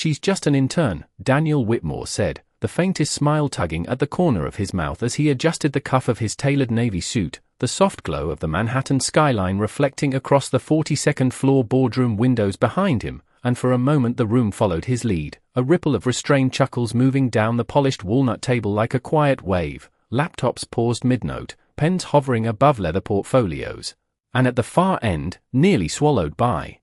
"She's just an intern," Daniel Whitmore said, the faintest smile tugging at the corner of his mouth as he adjusted the cuff of his tailored navy suit, the soft glow of the Manhattan skyline reflecting across the 42nd floor boardroom windows behind him, and for a moment the room followed his lead, a ripple of restrained chuckles moving down the polished walnut table like a quiet wave, laptops paused mid-note, pens hovering above leather portfolios, and at the far end, nearly swallowed by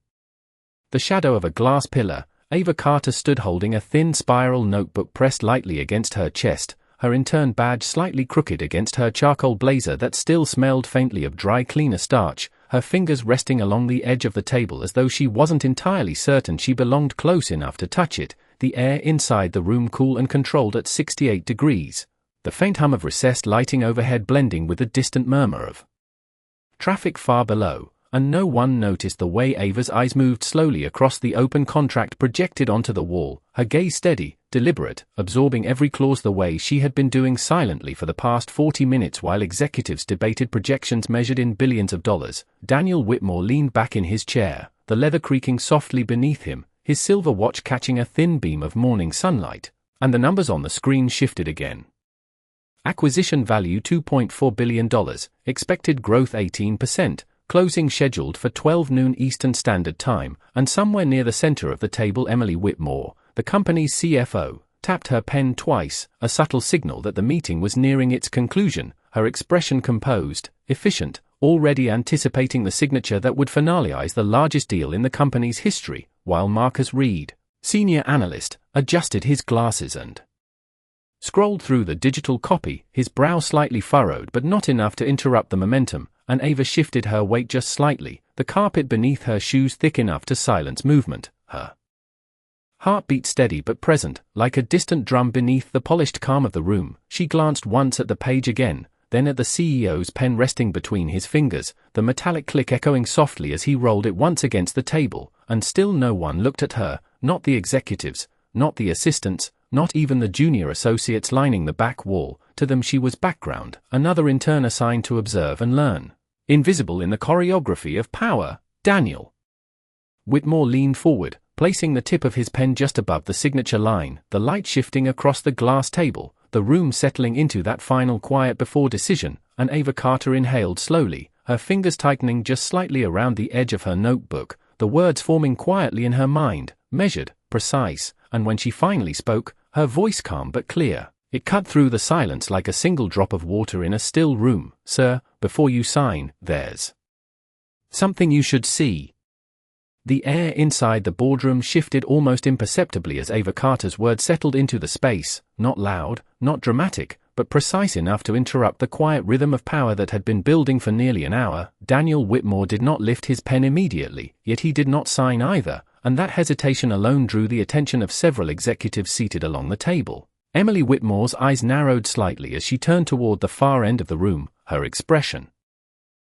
the shadow of a glass pillar, Ava Carter stood holding a thin spiral notebook pressed lightly against her chest, her intern badge slightly crooked against her charcoal blazer that still smelled faintly of dry cleaner starch, her fingers resting along the edge of the table as though she wasn't entirely certain she belonged close enough to touch it, the air inside the room cool and controlled at 68 degrees, the faint hum of recessed lighting overhead blending with the distant murmur of traffic far below. And no one noticed the way Ava's eyes moved slowly across the open contract projected onto the wall, her gaze steady, deliberate, absorbing every clause the way she had been doing silently for the past 40 minutes while executives debated projections measured in billions of dollars. Daniel Whitmore leaned back in his chair, the leather creaking softly beneath him, his silver watch catching a thin beam of morning sunlight, and the numbers on the screen shifted again. Acquisition value $2.4 billion, expected growth 18%. Closing scheduled for 12 noon Eastern Standard Time, and somewhere near the center of the table Emily Whitmore, the company's CFO, tapped her pen twice, a subtle signal that the meeting was nearing its conclusion, her expression composed, efficient, already anticipating the signature that would finalize the largest deal in the company's history, while Marcus Reed, senior analyst, adjusted his glasses and scrolled through the digital copy, his brow slightly furrowed but not enough to interrupt the momentum, and Ava shifted her weight just slightly, the carpet beneath her shoes thick enough to silence movement, her heartbeat steady but present, like a distant drum beneath the polished calm of the room. She glanced once at the page again, then at the CEO's pen resting between his fingers, the metallic click echoing softly as he rolled it once against the table, and still no one looked at her, not the executives, not the assistants, not even the junior associates lining the back wall. To them she was background, another intern assigned to observe and learn. Invisible in the choreography of power, Daniel Whitmore leaned forward, placing the tip of his pen just above the signature line, the light shifting across the glass table, the room settling into that final quiet before decision, and Ava Carter inhaled slowly, her fingers tightening just slightly around the edge of her notebook, the words forming quietly in her mind, measured, precise, and when she finally spoke, her voice calm but clear. It cut through the silence like a single drop of water in a still room. "Sir, before you sign, there's something you should see." The air inside the boardroom shifted almost imperceptibly as Ava Carter's words settled into the space, not loud, not dramatic, but precise enough to interrupt the quiet rhythm of power that had been building for nearly an hour. Daniel Whitmore did not lift his pen immediately, yet he did not sign either, and that hesitation alone drew the attention of several executives seated along the table. Emily Whitmore's eyes narrowed slightly as she turned toward the far end of the room, her expression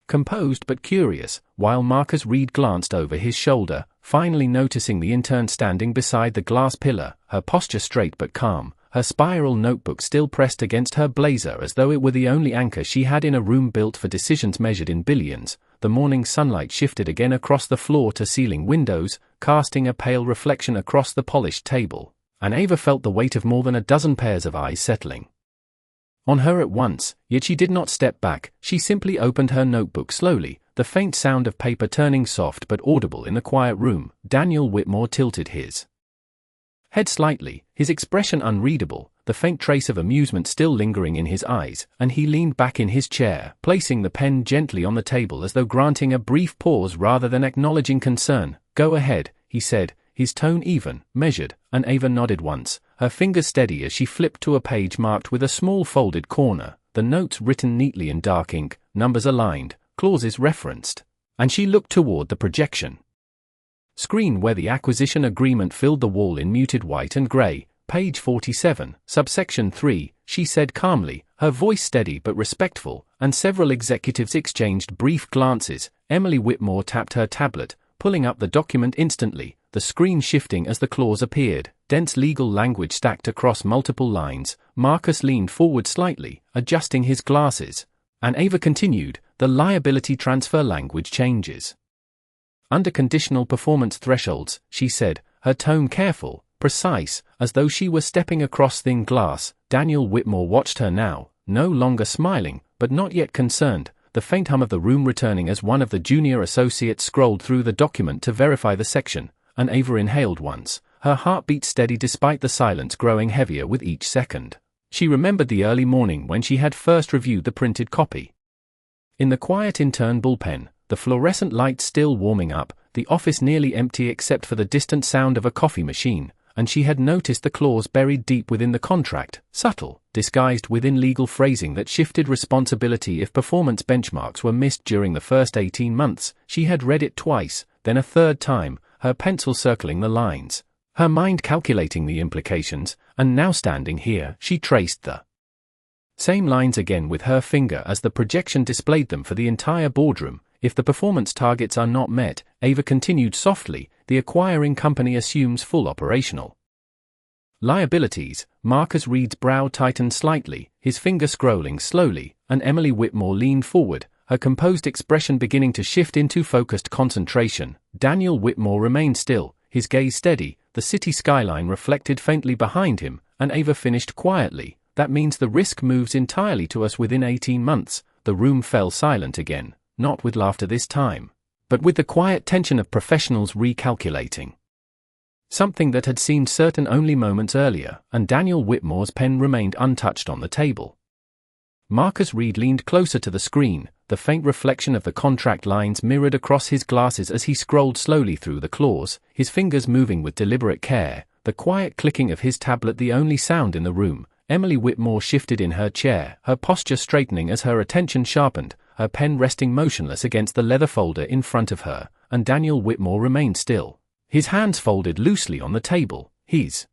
composed but curious, while Marcus Reed glanced over his shoulder, finally noticing the intern standing beside the glass pillar, her posture straight but calm, her spiral notebook still pressed against her blazer as though it were the only anchor she had in a room built for decisions measured in billions. The morning sunlight shifted again across the floor-to-ceiling windows, casting a pale reflection across the polished table, and Ava felt the weight of more than a dozen pairs of eyes settling on her at once, yet she did not step back. She simply opened her notebook slowly, the faint sound of paper turning soft but audible in the quiet room. Daniel Whitmore tilted his head slightly, his expression unreadable, the faint trace of amusement still lingering in his eyes, and he leaned back in his chair, placing the pen gently on the table as though granting a brief pause rather than acknowledging concern. "Go ahead," he said, his tone even, measured, and Ava nodded once, her fingers steady as she flipped to a page marked with a small folded corner, the notes written neatly in dark ink, numbers aligned, clauses referenced, and she looked toward the projection screen where the acquisition agreement filled the wall in muted white and gray. "Page 47, subsection 3, she said calmly, her voice steady but respectful, and several executives exchanged brief glances. Emily Whitmore tapped her tablet, pulling up the document instantly, the screen shifting as the clause appeared, dense legal language stacked across multiple lines. Marcus leaned forward slightly, adjusting his glasses, and Ava continued, "The liability transfer language changes under conditional performance thresholds," she said, her tone careful, precise, as though she were stepping across thin glass. Daniel Whitmore watched her now, no longer smiling, but not yet concerned, the faint hum of the room returning as one of the junior associates scrolled through the document to verify the section, and Ava inhaled once, her heartbeat steady despite the silence growing heavier with each second. She remembered the early morning when she had first reviewed the printed copy. In the quiet intern bullpen, the fluorescent light still warming up, the office nearly empty except for the distant sound of a coffee machine, and she had noticed the clause buried deep within the contract, subtle, disguised within legal phrasing that shifted responsibility if performance benchmarks were missed during the first 18 months. She had read it twice, then a third time, her pencil circling the lines, her mind calculating the implications, and now standing here, she traced the same lines again with her finger as the projection displayed them for the entire boardroom. If the performance targets are not met, Ava continued softly, the acquiring company assumes full operational liabilities. Marcus Reed's brow tightened slightly, his finger scrolling slowly, and Emily Whitmore leaned forward, her composed expression beginning to shift into focused concentration. Daniel Whitmore remained still, his gaze steady, the city skyline reflected faintly behind him, and Ava finished quietly, "That means the risk moves entirely to us within 18 months. The room fell silent again. Not with laughter this time, but with the quiet tension of professionals recalculating. Something that had seemed certain only moments earlier, and Daniel Whitmore's pen remained untouched on the table. Marcus Reed leaned closer to the screen, the faint reflection of the contract lines mirrored across his glasses as he scrolled slowly through the clause, his fingers moving with deliberate care, the quiet clicking of his tablet the only sound in the room. Emily Whitmore shifted in her chair, her posture straightening as her attention sharpened, her pen resting motionless against the leather folder in front of her, and Daniel Whitmore remained still, his hands folded loosely on the table, his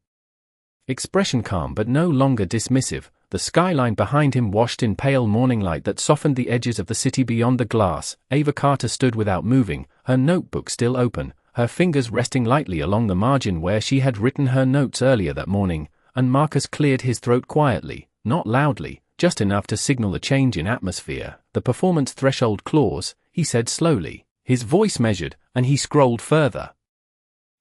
expression calm but no longer dismissive. The skyline behind him washed in pale morning light that softened the edges of the city beyond the glass. Ava Carter stood without moving, her notebook still open, her fingers resting lightly along the margin where she had written her notes earlier that morning, and Marcus cleared his throat quietly, not loudly, just enough to signal a change in atmosphere. "The performance threshold clause," he said slowly, his voice measured, and he scrolled further.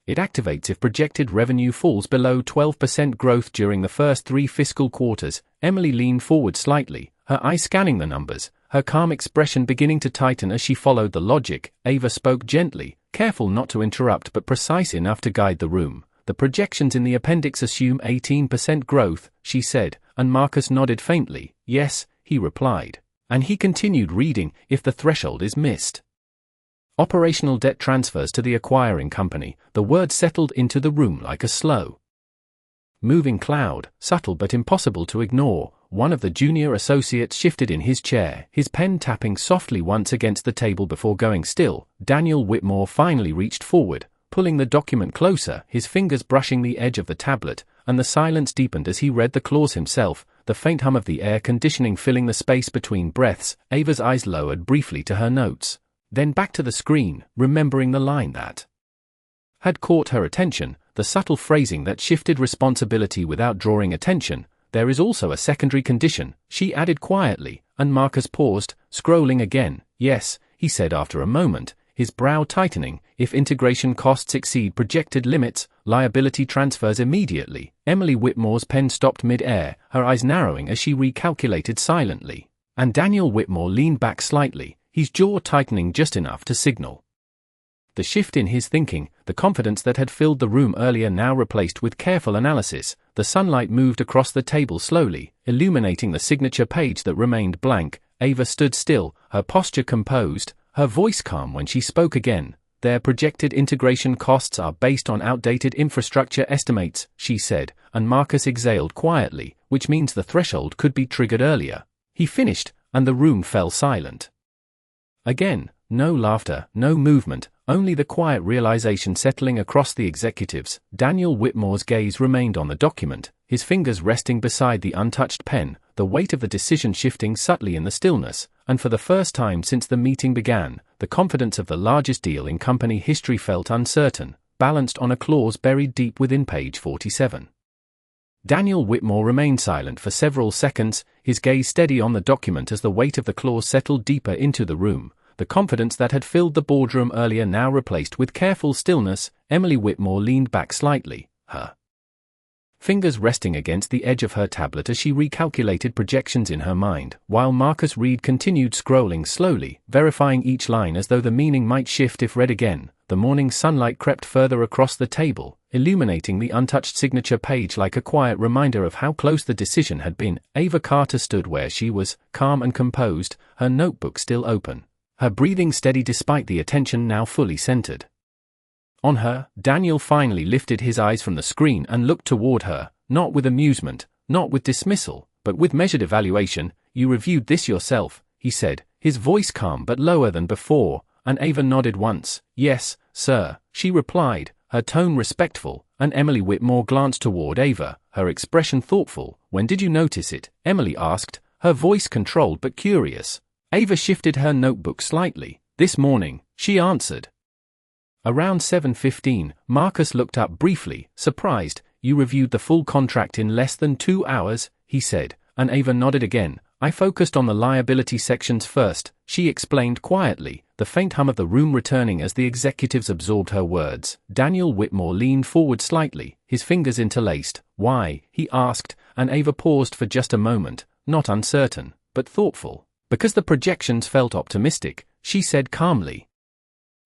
"It activates if projected revenue falls below 12% growth during the first 3 fiscal quarters." Emily leaned forward slightly, her eyes scanning the numbers, her calm expression beginning to tighten as she followed the logic. Ava spoke gently, careful not to interrupt but precise enough to guide the room. "The projections in the appendix assume 18% growth," she said, and Marcus nodded faintly. "Yes," he replied. And he continued reading, "If the threshold is missed, operational debt transfers to the acquiring company." The word settled into the room like a slow moving cloud, subtle but impossible to ignore. One of the junior associates shifted in his chair, his pen tapping softly once against the table before going still. Daniel Whitmore finally reached forward, pulling the document closer, his fingers brushing the edge of the tablet, and the silence deepened as he read the clause himself, the faint hum of the air conditioning filling the space between breaths. Ava's eyes lowered briefly to her notes, then back to the screen, remembering the line that had caught her attention, the subtle phrasing that shifted responsibility without drawing attention. "There is also a secondary condition," she added quietly, and Marcus paused, scrolling again. "Yes," he said after a moment, his brow tightening, "if integration costs exceed projected limits, liability transfers immediately." Emily Whitmore's pen stopped mid-air, her eyes narrowing as she recalculated silently, and Daniel Whitmore leaned back slightly, his jaw tightening just enough to signal the shift in his thinking. The confidence that had filled the room earlier now replaced with careful analysis. The sunlight moved across the table slowly, illuminating the signature page that remained blank. Ava stood still, her posture composed, her voice calm when she spoke again. "Their projected integration costs are based on outdated infrastructure estimates," she said, and Marcus exhaled quietly, "which means the threshold could be triggered earlier." He finished, and the room fell silent. Again, no laughter, no movement, only the quiet realization settling across the executives. Daniel Whitmore's gaze remained on the document, his fingers resting beside the untouched pen, the weight of the decision shifting subtly in the stillness, and for the first time since the meeting began, the confidence of the largest deal in company history felt uncertain, balanced on a clause buried deep within page 47. Daniel Whitmore remained silent for several seconds, his gaze steady on the document as the weight of the clause settled deeper into the room. The confidence that had filled the boardroom earlier now replaced with careful stillness. Emily Whitmore leaned back slightly, her fingers resting against the edge of her tablet as she recalculated projections in her mind, while Marcus Reed continued scrolling slowly, verifying each line as though the meaning might shift if read again. The morning sunlight crept further across the table, illuminating the untouched signature page like a quiet reminder of how close the decision had been. Ava Carter stood where she was, calm and composed, her notebook still open, her breathing steady despite the attention now fully centered on her. Daniel finally lifted his eyes from the screen and looked toward her, not with amusement, not with dismissal, but with measured evaluation. "You reviewed this yourself," he said, his voice calm but lower than before, and Ava nodded once. "Yes, sir," she replied, her tone respectful, and Emily Whitmore glanced toward Ava, her expression thoughtful. "When did you notice it?" Emily asked, her voice controlled but curious. Ava shifted her notebook slightly. "This morning," she answered. Around 7:15, Marcus looked up briefly, surprised. "You reviewed the full contract in less than 2 hours, he said, and Ava nodded again. "I focused on the liability sections first," she explained quietly, the faint hum of the room returning as the executives absorbed her words. Daniel Whitmore leaned forward slightly, his fingers interlaced. "Why?" he asked, and Ava paused for just a moment, not uncertain, but thoughtful. "Because the projections felt optimistic," she said calmly.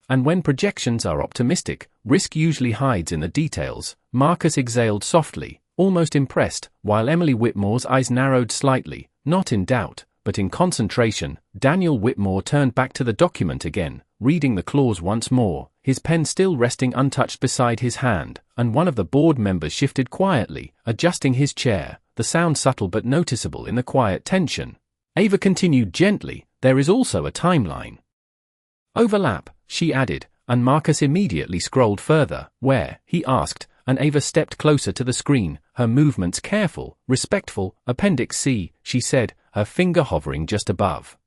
"And when projections are optimistic, risk usually hides in the details." Marcus exhaled softly, almost impressed, while Emily Whitmore's eyes narrowed slightly, not in doubt, but in concentration. Daniel Whitmore turned back to the document again, reading the clause once more, his pen still resting untouched beside his hand, and one of the board members shifted quietly, adjusting his chair, the sound subtle but noticeable in the quiet tension. Ava continued gently, "There is also a timeline overlap," she added, and Marcus immediately scrolled further. "Where?" he asked, and Ava stepped closer to the screen, her movements careful, respectful. "Appendix C," she said, her finger hovering just above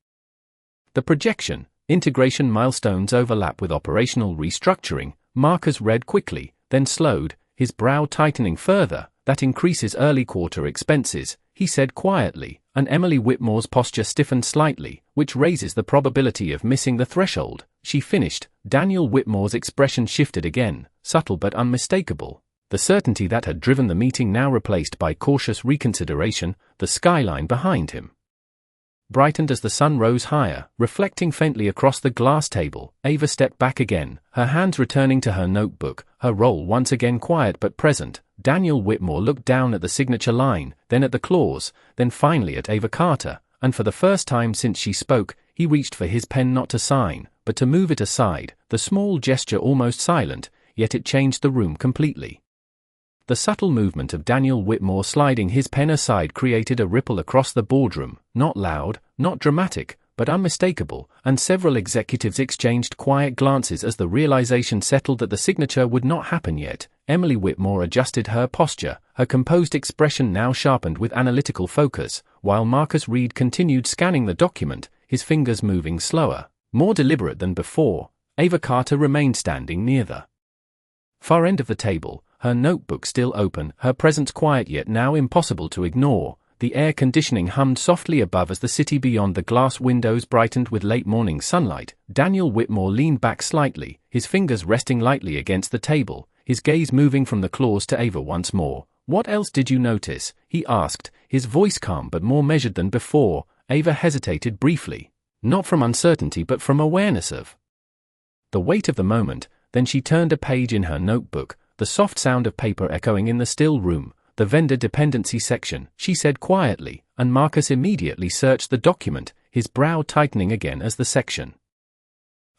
the projection. "Integration milestones overlap with operational restructuring," Marcus read quickly, then slowed, his brow tightening further. "That increases early quarter expenses," he said quietly, and Emily Whitmore's posture stiffened slightly, "which raises the probability of missing the threshold," she finished. Daniel Whitmore's expression shifted again, subtle but unmistakable. The certainty that had driven the meeting now replaced by cautious reconsideration. The skyline behind him brightened as the sun rose higher, reflecting faintly across the glass table. Ava stepped back again, her hands returning to her notebook, her role once again quiet but present. Daniel Whitmore looked down at the signature line, then at the clause, then finally at Ava Carter, and for the first time since she spoke, he reached for his pen not to sign, but to move it aside, the small gesture almost silent, yet it changed the room completely. The subtle movement of Daniel Whitmore sliding his pen aside created a ripple across the boardroom, not loud, not dramatic, but unmistakable, and several executives exchanged quiet glances as the realization settled that the signature would not happen yet. Emily Whitmore adjusted her posture, her composed expression now sharpened with analytical focus, while Marcus Reed continued scanning the document, his fingers moving slower, more deliberate than before. Ava Carter remained standing near the far end of the table, her notebook still open, her presence quiet yet now impossible to ignore. The air conditioning hummed softly above as the city beyond the glass windows brightened with late morning sunlight. Daniel Whitmore leaned back slightly, his fingers resting lightly against the table, his gaze moving from the clause to Ava once more. "What else did you notice?" he asked, his voice calm but more measured than before. Ava hesitated briefly, not from uncertainty but from awareness of the weight of the moment. Then she turned a page in her notebook, the soft sound of paper echoing in the still room. "The vendor dependency section," she said quietly, and Marcus immediately searched the document, his brow tightening again as the section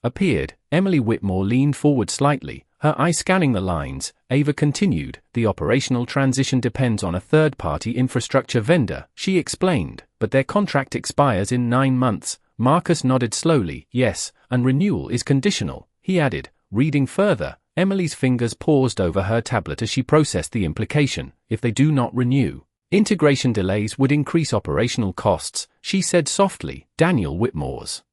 appeared. Emily Whitmore leaned forward slightly, her eyes scanning the lines. Ava continued, "The operational transition depends on a third-party infrastructure vendor," she explained, "but their contract expires in 9 months. Marcus nodded slowly. "Yes, and renewal is conditional," he added, reading further. Emily's fingers paused over her tablet as she processed the implication. "If they do not renew, integration delays would increase operational costs," she said softly. Daniel Whitmore's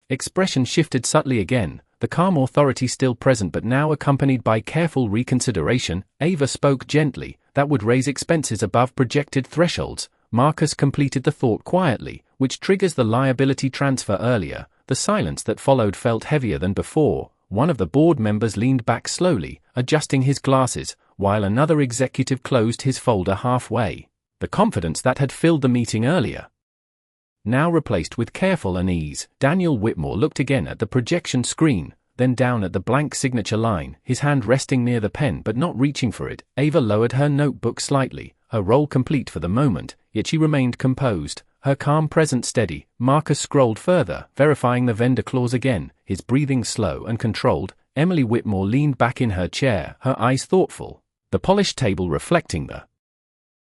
expression shifted subtly again, the calm authority still present but now accompanied by careful reconsideration. Ava spoke gently, "That would raise expenses above projected thresholds." Marcus completed the thought quietly, "which triggers the liability transfer earlier." The silence that followed felt heavier than before, one of the board members leaned back slowly, adjusting his glasses, while another executive closed his folder halfway. The confidence that had filled the meeting earlier, now replaced with careful unease. Daniel Whitmore looked again at the projection screen, then down at the blank signature line, his hand resting near the pen but not reaching for it. Ava lowered her notebook slightly, her role complete for the moment, yet she remained composed, her calm presence steady. Marcus scrolled further, verifying the vendor clause again, his breathing slow and controlled. Emily Whitmore leaned back in her chair, her eyes thoughtful, the polished table reflecting the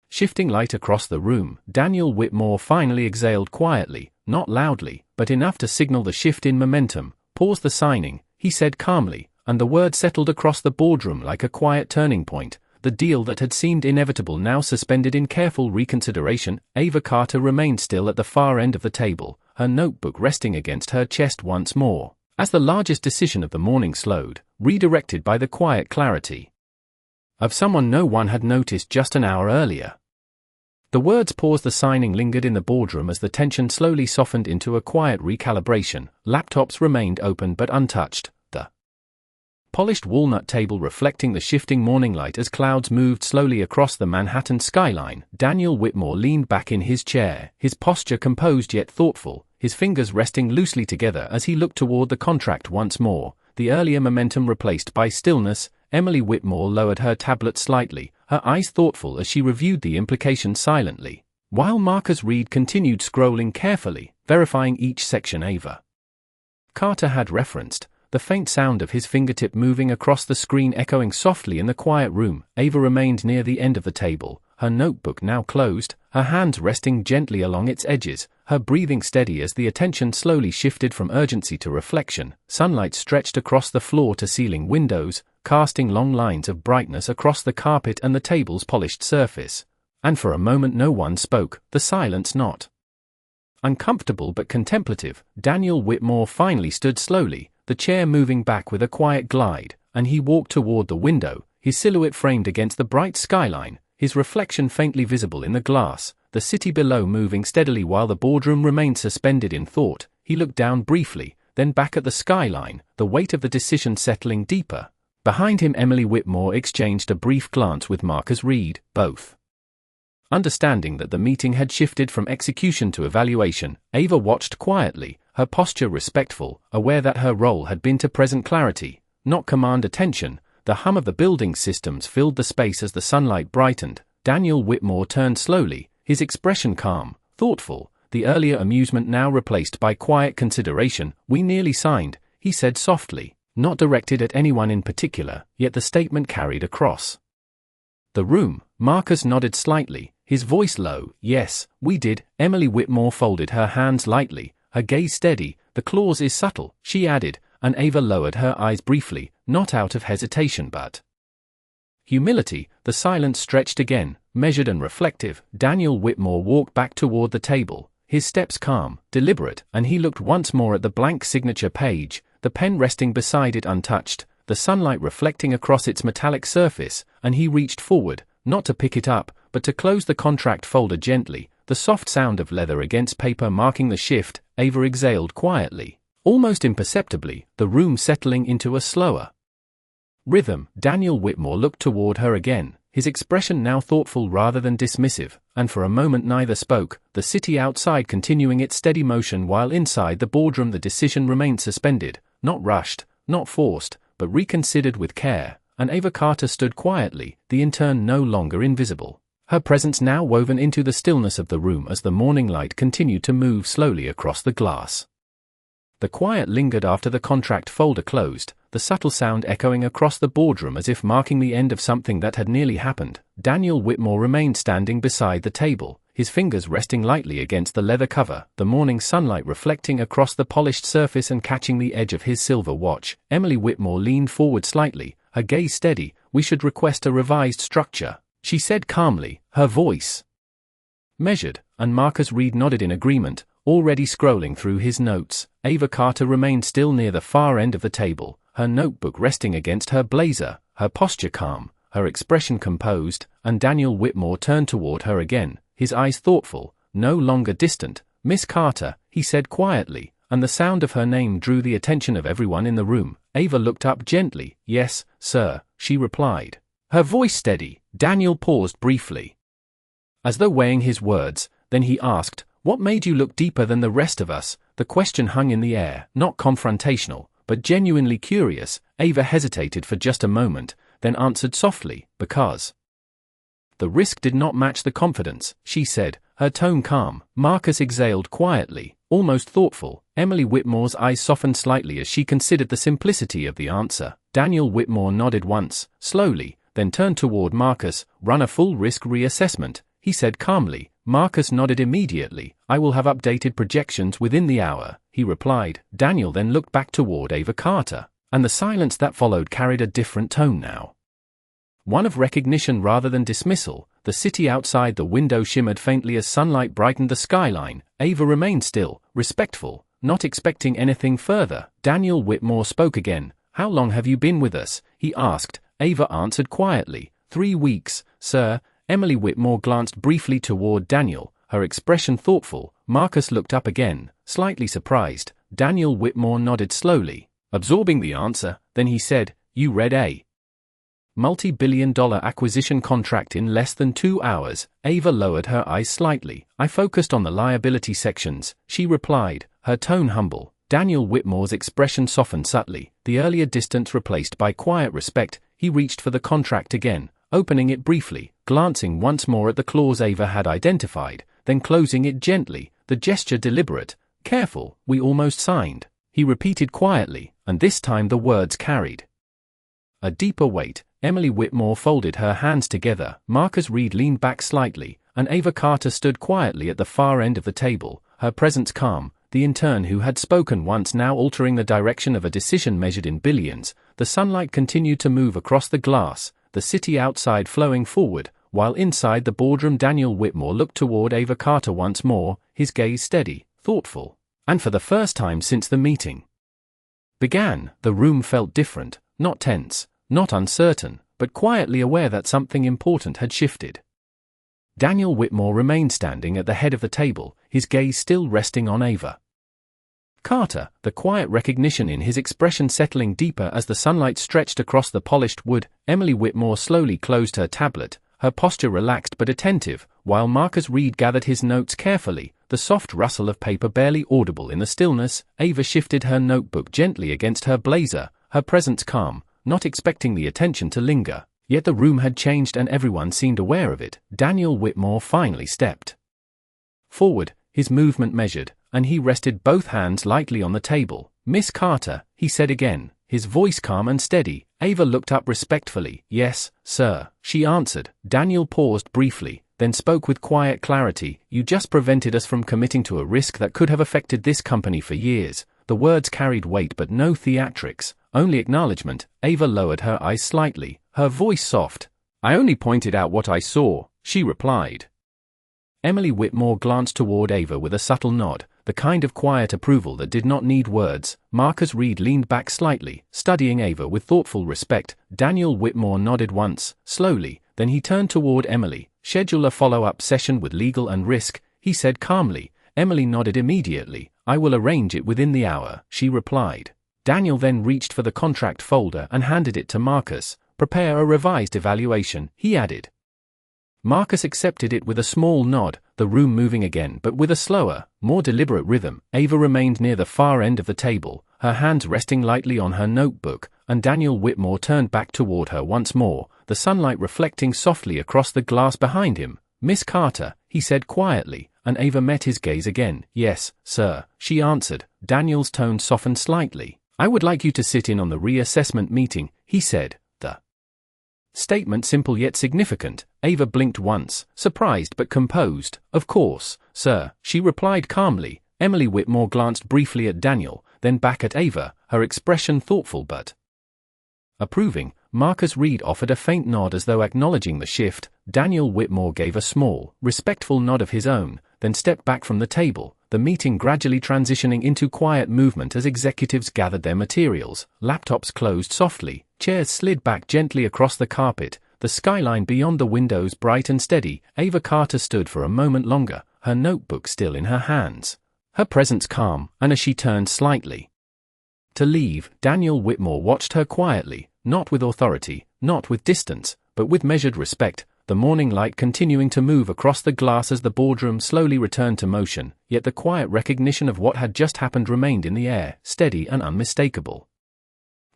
shifting light across the room. Daniel Whitmore finally exhaled quietly, not loudly, but enough to signal the shift in momentum. "Pause the signing," he said calmly, and the word settled across the boardroom like a quiet turning point. The deal that had seemed inevitable now suspended in careful reconsideration. Ava Carter remained still at the far end of the table, her notebook resting against her chest once more, as the largest decision of the morning slowed, redirected by the quiet clarity of someone no one had noticed just an hour earlier. The words "pause the signing" lingered in the boardroom as the tension slowly softened into a quiet recalibration. Laptops remained open but untouched, the polished walnut table reflecting the shifting morning light as clouds moved slowly across the Manhattan skyline. Daniel Whitmore leaned back in his chair, his posture composed yet thoughtful, his fingers resting loosely together as he looked toward the contract once more, the earlier momentum replaced by stillness. Emily Whitmore lowered her tablet slightly, her eyes thoughtful as she reviewed the implications silently, while Marcus Reed continued scrolling carefully, verifying each section Ava Carter had referenced, the faint sound of his fingertip moving across the screen echoing softly in the quiet room. Ava remained near the end of the table, her notebook now closed, her hands resting gently along its edges, her breathing steady as the attention slowly shifted from urgency to reflection. Sunlight stretched across the floor-to-ceiling windows, casting long lines of brightness across the carpet and the table's polished surface. And for a moment no one spoke, the silence not uncomfortable but contemplative. Daniel Whitmore finally stood slowly, the chair moving back with a quiet glide, and he walked toward the window, his silhouette framed against the bright skyline, his reflection faintly visible in the glass, the city below moving steadily while the boardroom remained suspended in thought. He looked down briefly, then back at the skyline, the weight of the decision settling deeper. Behind him Emily Whitmore exchanged a brief glance with Marcus Reed, both understanding that the meeting had shifted from execution to evaluation. Ava watched quietly, her posture respectful, aware that her role had been to present clarity, not command attention. The hum of the building systems filled the space as the sunlight brightened. Daniel Whitmore turned slowly, his expression calm, thoughtful, the earlier amusement now replaced by quiet consideration. "We nearly signed," he said softly, not directed at anyone in particular, yet the statement carried across the room. Marcus nodded slightly, his voice low. "Yes, we did." Emily Whitmore folded her hands lightly, her gaze steady. "The clause is subtle," she added, and Ava lowered her eyes briefly, not out of hesitation but humility. The silence stretched again, measured and reflective. Daniel Whitmore walked back toward the table, his steps calm, deliberate, and he looked once more at the blank signature page, the pen resting beside it untouched, the sunlight reflecting across its metallic surface, and he reached forward, not to pick it up, but to close the contract folder gently, the soft sound of leather against paper marking the shift. Ava exhaled quietly, almost imperceptibly, the room settling into a slower rhythm. Daniel Whitmore looked toward her again, his expression now thoughtful rather than dismissive, and for a moment neither spoke, the city outside continuing its steady motion while inside the boardroom the decision remained suspended, not rushed, not forced, but reconsidered with care. And Ava Carter stood quietly, the intern no longer invisible, her presence now woven into the stillness of the room as the morning light continued to move slowly across the glass. The quiet lingered after the contract folder closed, the subtle sound echoing across the boardroom as if marking the end of something that had nearly happened. Daniel Whitmore remained standing beside the table, his fingers resting lightly against the leather cover, the morning sunlight reflecting across the polished surface and catching the edge of his silver watch. Emily Whitmore leaned forward slightly, her gaze steady. "We should request a revised structure," she said calmly, her voice measured, and Marcus Reed nodded in agreement, already scrolling through his notes. Ava Carter remained still near the far end of the table, her notebook resting against her blazer, her posture calm, her expression composed, and Daniel Whitmore turned toward her again, his eyes thoughtful, no longer distant. "Miss Carter," he said quietly, and the sound of her name drew the attention of everyone in the room. Ava looked up gently. "Yes, sir," she replied. Her voice steady. Daniel paused briefly, as though weighing his words, then he asked, "What made you look deeper than the rest of us?" The question hung in the air, not confrontational, but genuinely curious. Ava hesitated for just a moment, then answered softly, "Because the risk did not match the confidence," she said, her tone calm. Marcus exhaled quietly, almost thoughtful. Emily Whitmore's eyes softened slightly as she considered the simplicity of the answer. Daniel Whitmore nodded once, slowly, then turned toward Marcus. "Run a full risk reassessment," he said calmly. Marcus nodded immediately. "I will have updated projections within the hour," he replied. Daniel then looked back toward Ava Carter, and the silence that followed carried a different tone now, one of recognition rather than dismissal. The city outside the window shimmered faintly as sunlight brightened the skyline. Ava remained still, respectful, not expecting anything further. Daniel Whitmore spoke again. "How long have you been with us?" he asked. Ava answered quietly. 3 weeks, sir." Emily Whitmore glanced briefly toward Daniel, her expression thoughtful. Marcus looked up again, slightly surprised. Daniel Whitmore nodded slowly, absorbing the answer. Then he said, "You read a multi-billion-dollar acquisition contract in less than 2 hours." Ava lowered her eyes slightly. "I focused on the liability sections," she replied, her tone humble. Daniel Whitmore's expression softened subtly, the earlier distance replaced by quiet respect. He reached for the contract again, opening it briefly, glancing once more at the clause Ava had identified, then closing it gently, the gesture deliberate. "Careful, we almost signed," he repeated quietly, and this time the words carried a deeper weight. Emily Whitmore folded her hands together. Marcus Reed leaned back slightly, and Ava Carter stood quietly at the far end of the table, her presence calm. The intern who had spoken once now altering the direction of a decision measured in billions. The sunlight continued to move across the glass, the city outside flowing forward, while inside the boardroom Daniel Whitmore looked toward Ava Carter once more, his gaze steady, thoughtful. And for the first time since the meeting began, the room felt different, not tense, not uncertain, but quietly aware that something important had shifted. Daniel Whitmore remained standing at the head of the table, his gaze still resting on Ava Carter, the quiet recognition in his expression settling deeper as the sunlight stretched across the polished wood. Emily Whitmore slowly closed her tablet, her posture relaxed but attentive, while Marcus Reed gathered his notes carefully, the soft rustle of paper barely audible in the stillness. Ava shifted her notebook gently against her blazer, her presence calm, not expecting the attention to linger. Yet the room had changed and everyone seemed aware of it. Daniel Whitmore finally stepped forward, his movement measured, and he rested both hands lightly on the table. "Miss Carter," he said again, his voice calm and steady. Ava looked up respectfully. "Yes, sir," she answered. Daniel paused briefly, then spoke with quiet clarity. "You just prevented us from committing to a risk that could have affected this company for years." The words carried weight but no theatrics, only acknowledgement. Ava lowered her eyes slightly, her voice soft. "I only pointed out what I saw," she replied. Emily Whitmore glanced toward Ava with a subtle nod, the kind of quiet approval that did not need words. Marcus Reed leaned back slightly, studying Ava with thoughtful respect. Daniel Whitmore nodded once, slowly, then he turned toward Emily. "Schedule a follow-up session with legal and risk," he said calmly. Emily nodded immediately. "I will arrange it within the hour," she replied. Daniel then reached for the contract folder and handed it to Marcus. "Prepare a revised evaluation," he added. Marcus accepted it with a small nod, the room moving again but with a slower, more deliberate rhythm. Ava remained near the far end of the table, her hands resting lightly on her notebook, and Daniel Whitmore turned back toward her once more, the sunlight reflecting softly across the glass behind him. "Miss Carter," he said quietly, and Ava met his gaze again. "Yes, sir," she answered. Daniel's tone softened slightly. "I would like you to sit in on the reassessment meeting," he said, the statement simple yet significant. Ava blinked once, surprised but composed. "Of course, sir," she replied calmly. Emily Whitmore glanced briefly at Daniel, then back at Ava, her expression thoughtful but approving. Marcus Reed offered a faint nod as though acknowledging the shift. Daniel Whitmore gave a small, respectful nod of his own, then stepped back from the table, the meeting gradually transitioning into quiet movement as executives gathered their materials. Laptops closed softly, chairs slid back gently across the carpet, the skyline beyond the windows bright and steady. Ava Carter stood for a moment longer, her notebook still in her hands. her presence calm, and as she turned slightly to leave, Daniel Whitmore watched her quietly, not with authority, not with distance, but with measured respect, the morning light continuing to move across the glass as the boardroom slowly returned to motion, yet the quiet recognition of what had just happened remained in the air, steady and unmistakable.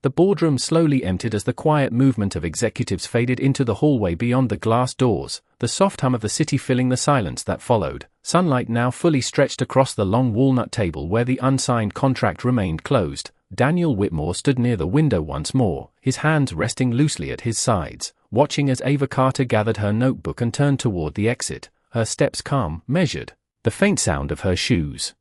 The boardroom slowly emptied as the quiet movement of executives faded into the hallway beyond the glass doors, the soft hum of the city filling the silence that followed. Sunlight now fully stretched across the long walnut table where the unsigned contract remained closed. Daniel Whitmore stood near the window once more, his hands resting loosely at his sides, watching as Ava Carter gathered her notebook and turned toward the exit, her steps calm, measured, the faint sound of her shoes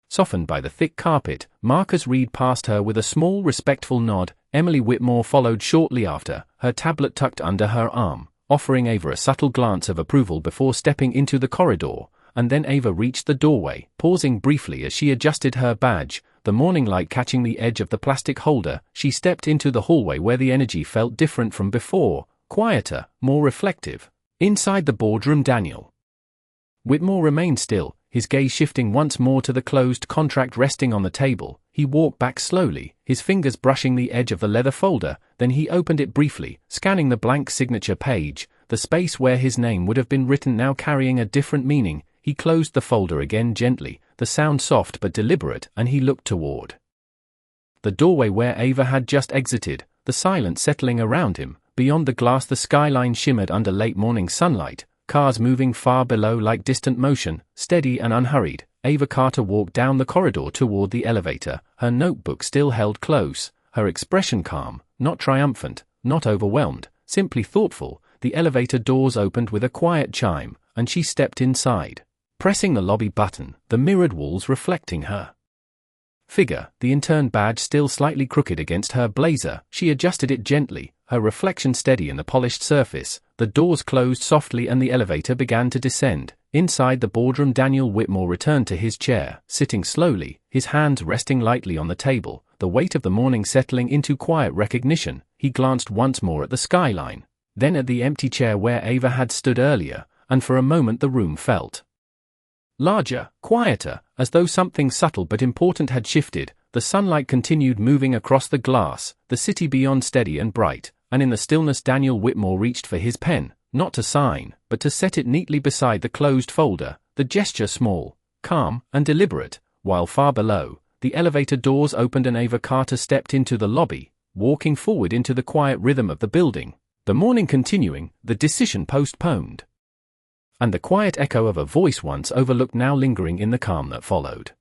softened by the thick carpet. Marcus Reed passed her with a small respectful nod. Emily Whitmore followed shortly after, her tablet tucked under her arm, offering Ava a subtle glance of approval before stepping into the corridor, and then Ava reached the doorway, pausing briefly as she adjusted her badge, the morning light catching the edge of the plastic holder. She stepped into the hallway where the energy felt different from before, quieter, more reflective. Inside the boardroom, Daniel Whitmore remained still, his gaze shifting once more to the closed contract resting on the table. He walked back slowly, his fingers brushing the edge of the leather folder, then he opened it briefly, scanning the blank signature page, the space where his name would have been written now carrying a different meaning. He closed the folder again gently, the sound soft but deliberate, and he looked toward the doorway where Ava had just exited, the silence settling around him. Beyond the glass the skyline shimmered under late morning sunlight, cars moving far below like distant motion, steady and unhurried. Ava Carter walked down the corridor toward the elevator, her notebook still held close, her expression calm, not triumphant, not overwhelmed, simply thoughtful. The elevator doors opened with a quiet chime, and she stepped inside, pressing the lobby button, the mirrored walls reflecting her figure, the intern badge still slightly crooked against her blazer. She adjusted it gently, her reflection steady in the polished surface. The doors closed softly and the elevator began to descend. Inside the boardroom, Daniel Whitmore returned to his chair, sitting slowly, his hands resting lightly on the table, the weight of the morning settling into quiet recognition. He glanced once more at the skyline, then at the empty chair where Ava had stood earlier, and for a moment the room felt larger, quieter, as though something subtle but important had shifted. The sunlight continued moving across the glass, the city beyond steady and bright, and in the stillness Daniel Whitmore reached for his pen, not to sign, but to set it neatly beside the closed folder, the gesture small, calm, and deliberate. While far below, the elevator doors opened and Ava Carter stepped into the lobby, walking forward into the quiet rhythm of the building, the morning continuing, the decision postponed, and the quiet echo of a voice once overlooked now lingering in the calm that followed.